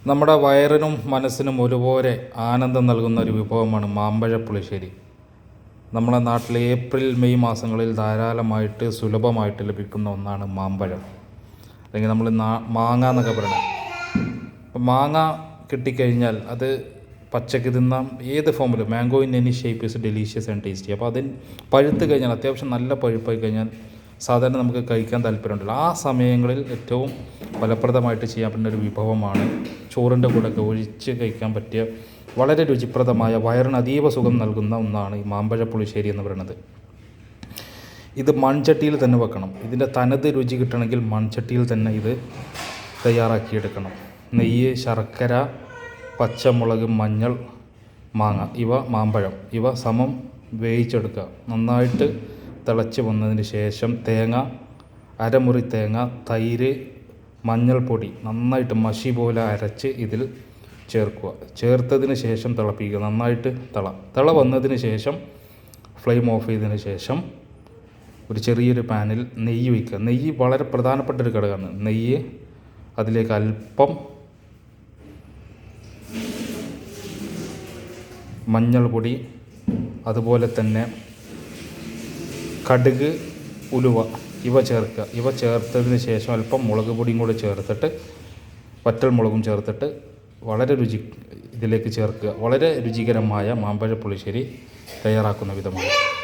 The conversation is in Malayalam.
നമ്മുടെ വയറിനും മനസ്സിനും ഒരുപോലെ ആനന്ദം നൽകുന്ന ഒരു വിഭവമാണ് മാമ്പഴ പുളിശ്ശേരി. നമ്മുടെ നാട്ടിലെ ഏപ്രിൽ മെയ് മാസങ്ങളിൽ ധാരാളമായിട്ട് സുലഭമായിട്ട് ലഭിക്കുന്ന ഒന്നാണ് മാമ്പഴം, അല്ലെങ്കിൽ നമ്മൾ മാങ്ങ എന്നൊക്കെ പറയണം. അപ്പം മാങ്ങ കിട്ടിക്കഴിഞ്ഞാൽ അത് പച്ചക്ക് തിന്നാം, ഏത് ഫോമിലും. Mango in any shape is delicious and tasty. അപ്പോൾ അതിന് പഴുത്ത് കഴിഞ്ഞാൽ, അത്യാവശ്യം നല്ല പഴുപ്പായി കഴിഞ്ഞാൽ സാധാരണ നമുക്ക് കഴിക്കാൻ താല്പര്യമുണ്ടല്ലോ, ആ സമയങ്ങളിൽ ഏറ്റവും ഫലപ്രദമായിട്ട് ചെയ്യാൻ പറ്റുന്ന ഒരു വിഭവമാണ്. ചോറിൻ്റെ കൂടെയൊക്കെ ഒഴിച്ച് കഴിക്കാൻ പറ്റിയ വളരെ രുചിപ്രദമായ, വയറിന് അതീവ സുഖം നൽകുന്ന ഒന്നാണ് ഈ മാമ്പഴ പുളിശ്ശേരി എന്ന് പറയുന്നത്. ഇത് മൺചട്ടിയിൽ തന്നെ വെക്കണം. ഇതിൻ്റെ തനത് രുചി കിട്ടണമെങ്കിൽ മൺചട്ടിയിൽ തന്നെ ഇത് തയ്യാറാക്കിയെടുക്കണം. നെയ്യ്, ശർക്കര, പച്ചമുളക്, മഞ്ഞൾ, മാങ്ങ, മാമ്പഴം ഇവ സമം വേവിച്ചെടുക്കുക. നന്നായിട്ട് തിളച്ച് വന്നതിന് ശേഷം തേങ്ങ, അരമുറി തേങ്ങ, തൈര്, മഞ്ഞൾപ്പൊടി നന്നായിട്ട് മഷി പോലെ അരച്ച് ഇതിൽ ചേർക്കുക. ചേർത്തതിന് ശേഷം തിളപ്പിക്കുക. നന്നായിട്ട് തിള വന്നതിന് ശേഷം ഫ്ലെയിം ഓഫ് ചെയ്തതിന് ശേഷം ഒരു ചെറിയൊരു പാനിൽ നെയ്യ് വയ്ക്കുക. നെയ്യ് വളരെ പ്രധാനപ്പെട്ട ഒരു ഘടകമാണ്. നെയ്യ്, അതിലേക്ക് അല്പം മഞ്ഞൾപ്പൊടി, അതുപോലെ തന്നെ കടുക്, ഉലുവ ഇവ ചേർക്കുക. ഇവ ചേർത്തതിന് ശേഷം അല്പം മുളക് പൊടിയും കൂടി ചേർത്തിട്ട്, വറ്റൽ മുളകും ചേർത്തിട്ട് ഇതിലേക്ക് ചേർക്കുക. വളരെ രുചികരമായ മാമ്പഴ പുളിശ്ശേരി തയ്യാറാക്കുന്ന വിധമാണ്.